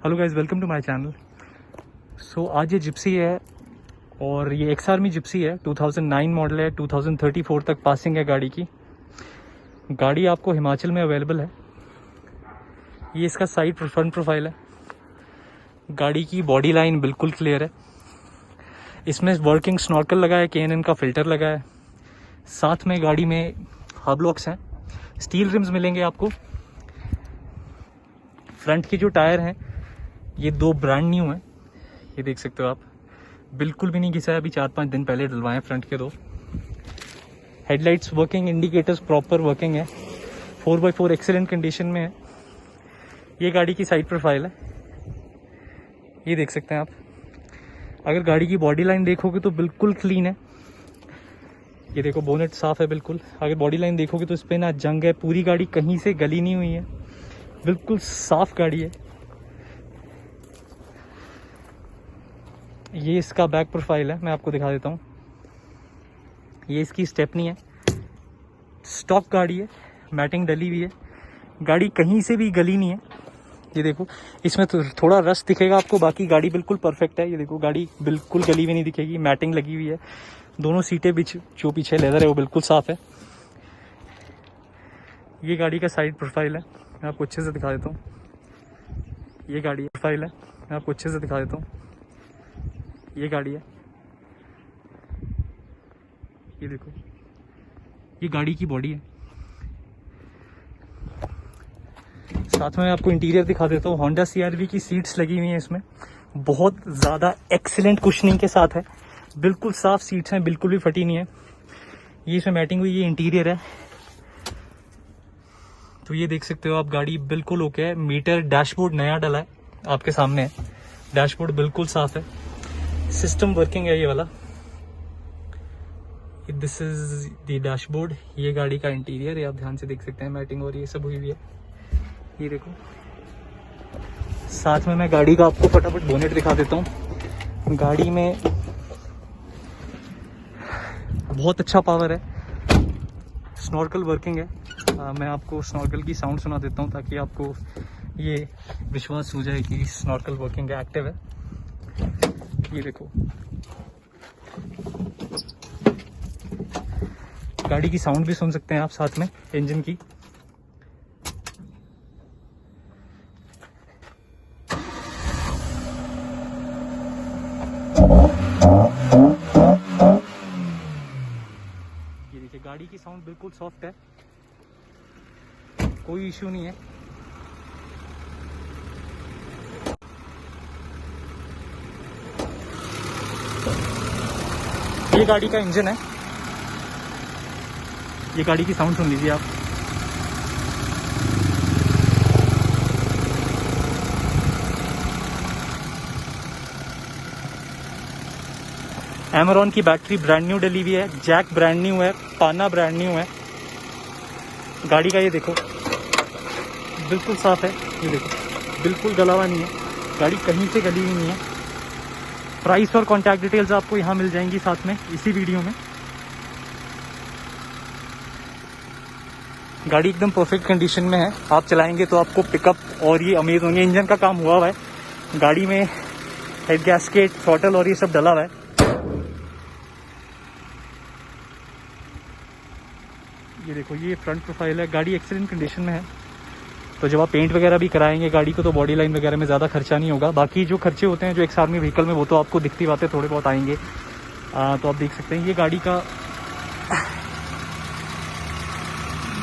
Hello guys, welcome to my channel. So आज ये Gypsy है और ये एक्स आर्मी जिप्सी है। 2009 मॉडल है, 2034 तक पासिंग है गाड़ी की। गाड़ी आपको हिमाचल में अवेलेबल है। ये इसका साइड फ्रंट प्रोफाइल है। गाड़ी की बॉडी लाइन बिल्कुल क्लियर है। इसमें वर्किंग स्नॉर्कल लगा है, K&N का फिल्टर लगा है। साथ में गाड़ी में हब लॉक्स हैं, स्टील रिम्स मिलेंगे आपको। फ्रंट की जो टायर हैं ये 2 ब्रांड न्यू हैं, ये देख सकते हो आप, बिल्कुल भी नहीं घिसा है। अभी 4-5 दिन पहले डलवाए फ्रंट के 2। Headlights working, indicators proper working है। 4x4 एक्सीलेंट कंडीशन में है। ये गाड़ी की साइड प्रोफाइल है, ये देख सकते हैं आप। अगर गाड़ी की बॉडी लाइन देखोगे तो बिल्कुल क्लीन है। ये देखो, बोनेट साफ है बिल्कुल। अगर बॉडी लाइन देखोगे तो इस पे ना जंग है, पूरी गाड़ी कहीं से गली नहीं हुई है, बिल्कुल साफ गाड़ी है। ये इसका बैक प्रोफाइल है, मैं आपको दिखा देता हूँ। ये इसकी स्टेपनी है, स्टॉक गाड़ी है, मैटिंग डली हुई है, गाड़ी कहीं से भी गली नहीं है। ये देखो, इसमें तो थोड़ा रस्ट दिखेगा आपको, बाकी गाड़ी बिल्कुल परफेक्ट है। ये देखो, गाड़ी बिल्कुल गली हुई नहीं दिखेगी, मैटिंग लगी हुई है। दोनों सीटें जो पीछे लेदर है वो बिल्कुल साफ है। ये गाड़ी का साइड प्रोफाइल है, मैं आपको अच्छे से दिखा देता हूँ। ये गाड़ी प्रोफाइल है, मैं आपको अच्छे से दिखा देता हूँ। ये गाड़ी है, ये देखो, ये गाड़ी की बॉडी है। साथ में मैं आपको इंटीरियर दिखा देता हूँ। होंडा CR-V की सीट्स लगी हुई हैं इसमें, बहुत ज़्यादा एक्सीलेंट कुशनिंग के साथ है। बिल्कुल साफ सीट्स हैं, बिल्कुल भी फटी नहीं है। ये इसमें मैटिंग हुई, ये इंटीरियर है। तो ये देख सकते हो आप, गाड़ी बिल्कुल ओके है। मीटर डैशबोर्ड नया डला है, आपके सामने है। डैशबोर्ड बिल्कुल साफ है, सिस्टम वर्किंग है ये वाला। This is the dashboard. ये गाड़ी का इंटीरियर है, आप ध्यान से देख सकते हैं, मैटिंग और ये सब हुई हुई है। ये देखो, साथ में मैं गाड़ी का आपको फटाफट बोनेट दिखा देता हूँ। गाड़ी में बहुत अच्छा पावर है, स्नॉर्कल वर्किंग है। मैं आपको स्नॉर्कल की साउंड सुना देता हूँ ताकि आपको ये विश्वास हो जाए कि स्नॉर्कल वर्किंग है, एक्टिव है। ये देखो, गाड़ी की साउंड भी सुन सकते हैं आप साथ में, इंजन की। ये देखिए, गाड़ी की साउंड बिल्कुल सॉफ्ट है, कोई इश्यू नहीं है। ये गाड़ी का इंजन है, ये गाड़ी की साउंड सुन लीजिए आप। एमरॉन की बैटरी ब्रांड न्यू डली हुई है, जैक ब्रांड न्यू है, पाना ब्रांड न्यू है। गाड़ी का ये देखो, बिल्कुल साफ है। ये देखो, बिल्कुल गला हुआ नहीं है, गाड़ी कहीं से गली हुई नहीं है। प्राइस और कॉन्टैक्ट डिटेल्स आपको यहाँ मिल जाएंगी साथ में इसी वीडियो में। गाड़ी एकदम परफेक्ट कंडीशन में है, आप चलाएंगे तो आपको पिकअप और ये अमेज होंगे। इंजन का काम हुआ है, गाड़ी में हेड गैस्केट, थ्रॉटल और ये सब डला हुआ है। ये देखो, ये फ्रंट प्रोफाइल है। गाड़ी एक्सीलेंट कंडीशन में है, तो जब आप पेंट वगैरह भी कराएंगे गाड़ी को तो बॉडी लाइन वगैरह में ज़्यादा खर्चा नहीं होगा। बाकी जो खर्चे होते हैं जो एक्स आर्मी व्हीकल में, वो तो आपको दिखती बातें थोड़े बहुत आएंगे। तो आप देख सकते हैं, ये गाड़ी का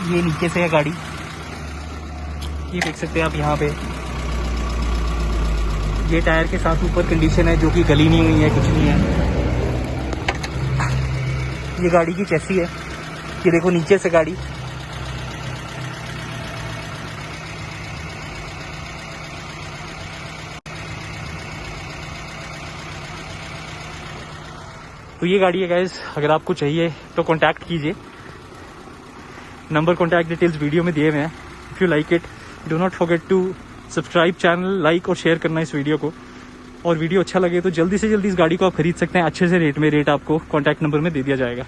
ये नीचे से है गाड़ी, ये देख सकते हैं आप यहाँ पे। ये टायर के साथ ऊपर कंडीशन है, जो कि गली नहीं हुई है, कुछ नहीं है। ये गाड़ी की चैसी है, ये देखो नीचे से गाड़ी। तो ये गाड़ी है गाइस, अगर आपको चाहिए तो कांटेक्ट कीजिए। नंबर, कॉन्टैक्ट डिटेल्स वीडियो में दिए हुए हैं। If you like it, do not forget to subscribe channel, like और शेयर करना इस वीडियो को। और वीडियो अच्छा लगे तो जल्दी से जल्दी इस गाड़ी को आप खरीद सकते हैं अच्छे से रेट में। रेट आपको कॉन्टैक्ट नंबर में दे दिया जाएगा।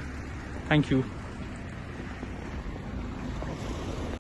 Thank you.